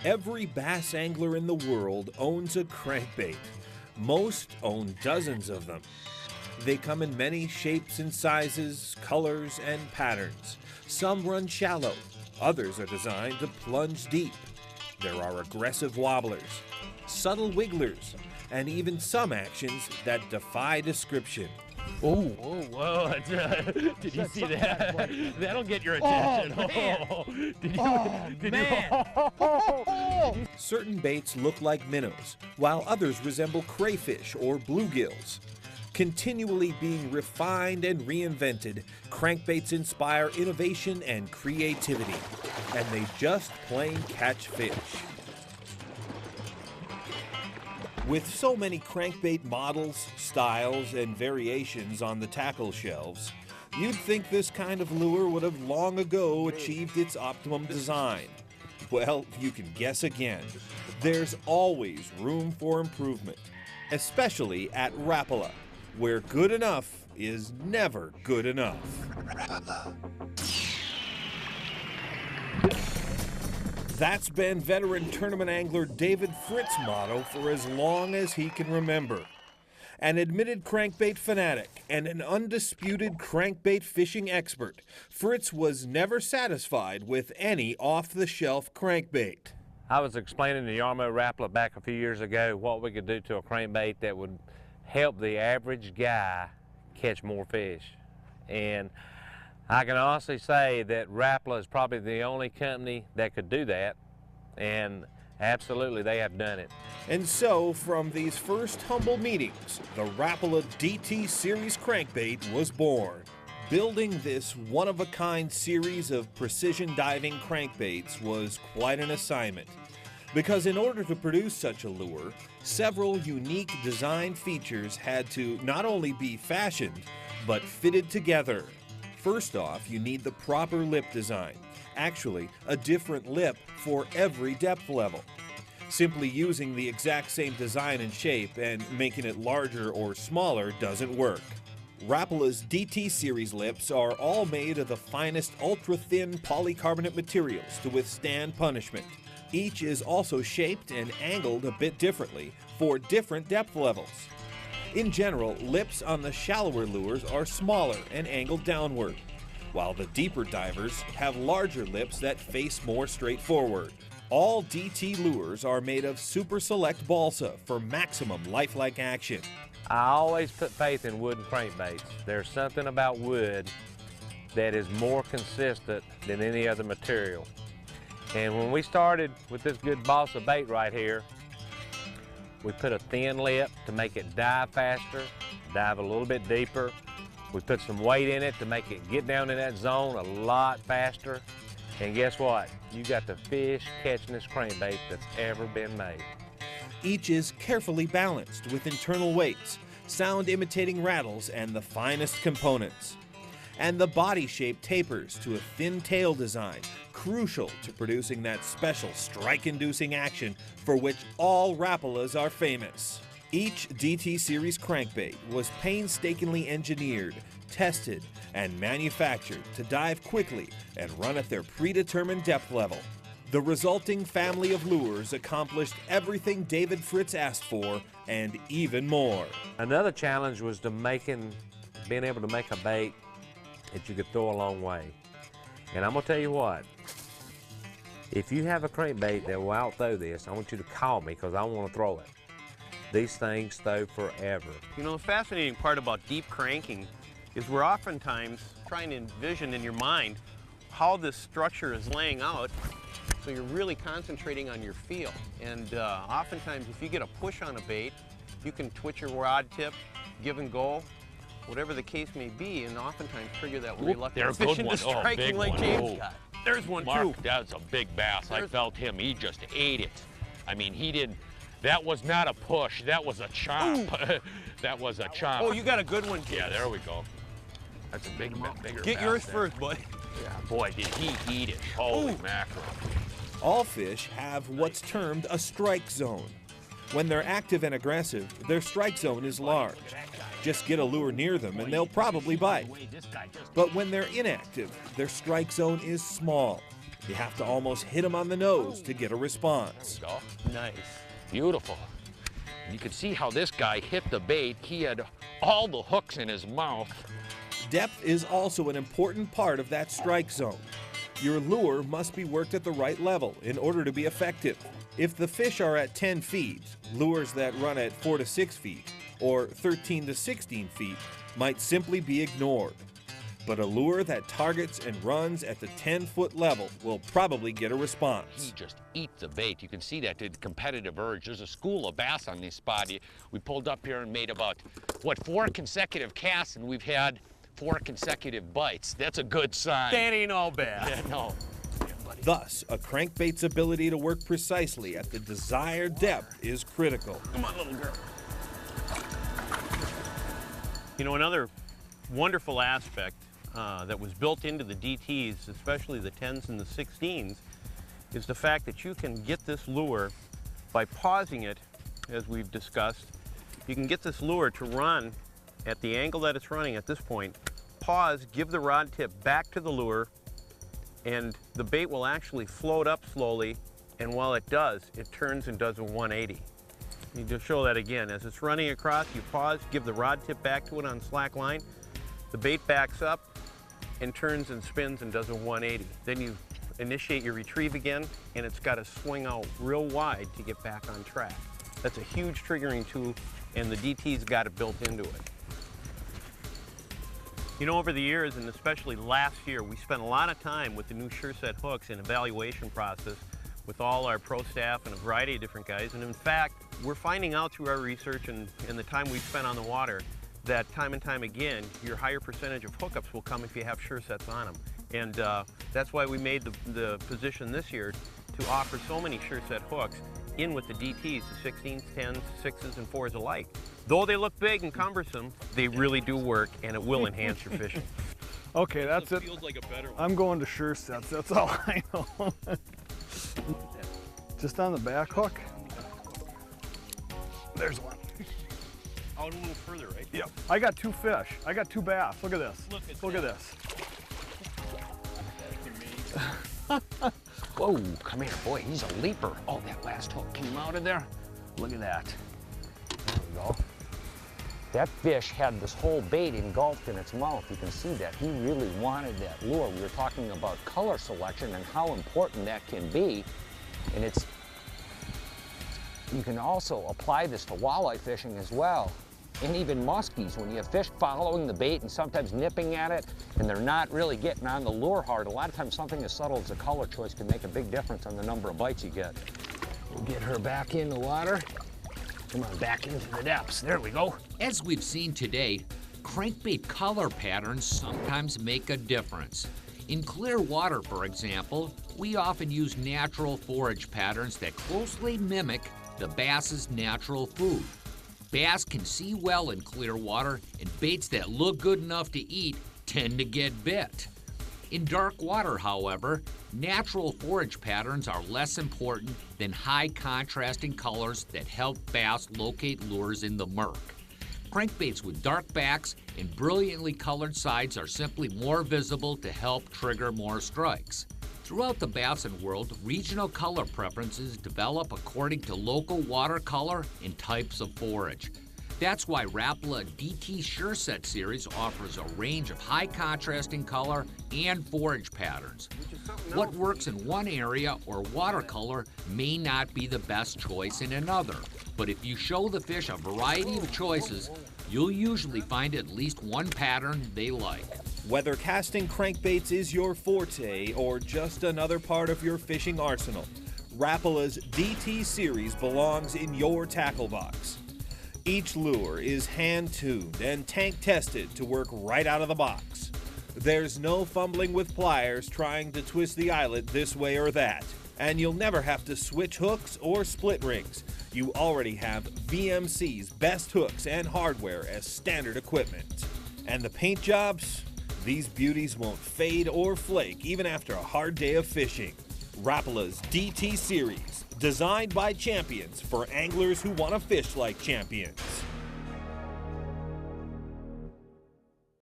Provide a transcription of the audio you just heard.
Every bass angler in the world owns a crankbait. Most own dozens of them. They come in many shapes and sizes, colors, and patterns. Some run shallow, others are designed to plunge deep. There are aggressive wobblers, subtle wigglers, and even some actions that defy description. Oh, whoa, did you see that? That'll get your attention. Certain baits look like minnows, while others resemble crayfish or bluegills. Continually being refined and reinvented, crankbaits inspire innovation and creativity, and they just plain catch fish. With so many crankbait models, styles, and variations on the tackle shelves, you'd think this kind of lure would have long ago achieved its optimum design. Well, you can guess again. There's always room for improvement, especially at Rapala, where good enough is never good enough. That's been veteran tournament angler David Fritz's motto for as long as he can remember. An admitted crankbait fanatic and an undisputed crankbait fishing expert, Fritz was never satisfied with any off-the-shelf crankbait. I was explaining to Yarmo Rapala back a few years ago what we could do to a crankbait that would help the average guy catch more fish. And I can honestly say that Rapala is probably the only company that could do that, and absolutely they have done it. And so, from these first humble meetings, the Rapala DT Series crankbait was born. Building this one-of-a-kind series of precision diving crankbaits was quite an assignment, because in order to produce such a lure, several unique design features had to not only be fashioned, but fitted together. First off, you need the proper lip design. Actually, a different lip for every depth level. Simply using the exact same design and shape and making it larger or smaller doesn't work. Rapala's DT Series lips are all made of the finest ultra-thin polycarbonate materials to withstand punishment. Each is also shaped and angled a bit differently for different depth levels. In general, lips on the shallower lures are smaller and angled downward, while the deeper divers have larger lips that face more straight forward. All DT lures are made of super select balsa for maximum lifelike action. I always put faith in wooden crankbaits. There's something about wood that is more consistent than any other material. And when we started with this good balsa bait right here, we put a thin lip to make it dive faster, dive a little bit deeper. We put some weight in it to make it get down in that zone a lot faster. And guess what? You got the fish catching this crankbait that's ever been made. Each is carefully balanced with internal weights, sound imitating rattles, and the finest components. And the body shape tapers to a thin tail design, crucial to producing that special strike-inducing action for which all Rapalas are famous. Each DT Series crankbait was painstakingly engineered, tested, and manufactured to dive quickly and run at their predetermined depth level. The resulting family of lures accomplished everything David Fritz asked for and even more. Another challenge was being able to make a bait that you could throw a long way. And I'm gonna tell you what, if you have a crankbait that will outthrow this, I want you to call me because I want to throw it. These things throw forever. You know, the fascinating part about deep cranking is we're oftentimes trying to envision in your mind how this structure is laying out, so you're really concentrating on your feel. And oftentimes if you get a push on a bait, you can twitch your rod tip, give and go, whatever the case may be, and oftentimes trigger that reluctant fish into striking like James got. There's one too. That's a big bass. I felt him. He just ate it. I mean, he didn't. That was not a push. That was a chomp. That was a chomp. Oh, you got a good one, James. Yeah, there we go. That's a bigger Get bass yours there. first, buddy. Yeah, boy, did he eat it. Holy mackerel. All fish have what's termed a strike zone. When they're active and aggressive, their strike zone is large. Just get a lure near them and they'll probably bite. But when they're inactive, their strike zone is small. You have to almost hit them on the nose to get a response. There we go. Nice. Beautiful. And you can see how this guy hit the bait. He had all the hooks in his mouth. Depth is also an important part of that strike zone. Your lure must be worked at the right level in order to be effective. If the fish are at 10 feet, lures that run at 4 to 6 feet or 13 to 16 feet might simply be ignored. But a lure that targets and runs at the 10-foot level will probably get a response. He just eats the bait. You can see that the competitive urge. There's a school of bass on this spot. We pulled up here and made about, 4 consecutive casts, and we've had 4 consecutive bites. That's a good sign. That ain't all bad. Yeah, no. Thus, a crankbait's ability to work precisely at the desired depth is critical. Come on, little girl. You know, another wonderful aspect that was built into the DTs, especially the 10s and the 16s, is the fact that you can get this lure by pausing it, as we've discussed. You can get this lure to run at the angle that it's running at this point, pause, give the rod tip back to the lure, and the bait will actually float up slowly, and while it does, it turns and does a 180. You need to show that again. As it's running across, you pause, give the rod tip back to it on slack line, the bait backs up and turns and spins and does a 180. Then you initiate your retrieve again, and it's got to swing out real wide to get back on track. That's a huge triggering tool, and the DT's got it built into it. You know, over the years, and especially last year, we spent a lot of time with the new Sure Set hooks and evaluation process with all our pro staff and a variety of different guys. And in fact, we're finding out through our research and the time we've spent on the water that time and time again, your higher percentage of hookups will come if you have Sure Sets on them. And that's why we made the position this year to offer so many Sure Set hooks in with the DTs, the 16s, 10s, 6s, and 4s alike. Though they look big and cumbersome, they really do work, and it will enhance your fishing. Okay, that's it. Feels like a better one. I'm going to Sure Sets, that's all I know. Just on the back hook. There's one. Out a little further, right? Yep. I got 2 fish. I got 2 bass. Look at this. Look at this. Whoa, come here, boy, he's a leaper. Oh, that last hook came out of there. Look at that. There we go. That fish had this whole bait engulfed in its mouth. You can see that he really wanted that lure. We were talking about color selection and how important that can be. And you can also apply this to walleye fishing as well. And even muskies, when you have fish following the bait and sometimes nipping at it, and they're not really getting on the lure hard, a lot of times something as subtle as a color choice can make a big difference on the number of bites you get. We'll get her back in the water. Come on, back into the depths. There we go. As we've seen today, crankbait color patterns sometimes make a difference. In clear water, for example, we often use natural forage patterns that closely mimic the bass's natural food. Bass can see well in clear water, and baits that look good enough to eat tend to get bit. In dark water, however, natural forage patterns are less important than high contrasting colors that help bass locate lures in the murk. Crankbaits with dark backs and brilliantly colored sides are simply more visible to help trigger more strikes. Throughout the bassin world, regional color preferences develop according to local water color and types of forage. That's why Rapala DT Sure Set series offers a range of high contrasting color and forage patterns. What works in one area or watercolor may not be the best choice in another, but if you show the fish a variety of choices, you'll usually find at least one pattern they like. Whether casting crankbaits is your forte or just another part of your fishing arsenal, Rapala's DT series belongs in your tackle box. Each lure is hand-tuned and tank-tested to work right out of the box. There's no fumbling with pliers trying to twist the eyelet this way or that, and you'll never have to switch hooks or split rings. You already have VMC's best hooks and hardware as standard equipment. And the paint jobs? These beauties won't fade or flake even after a hard day of fishing. Rapala's DT series, designed by champions for anglers who want to fish like champions.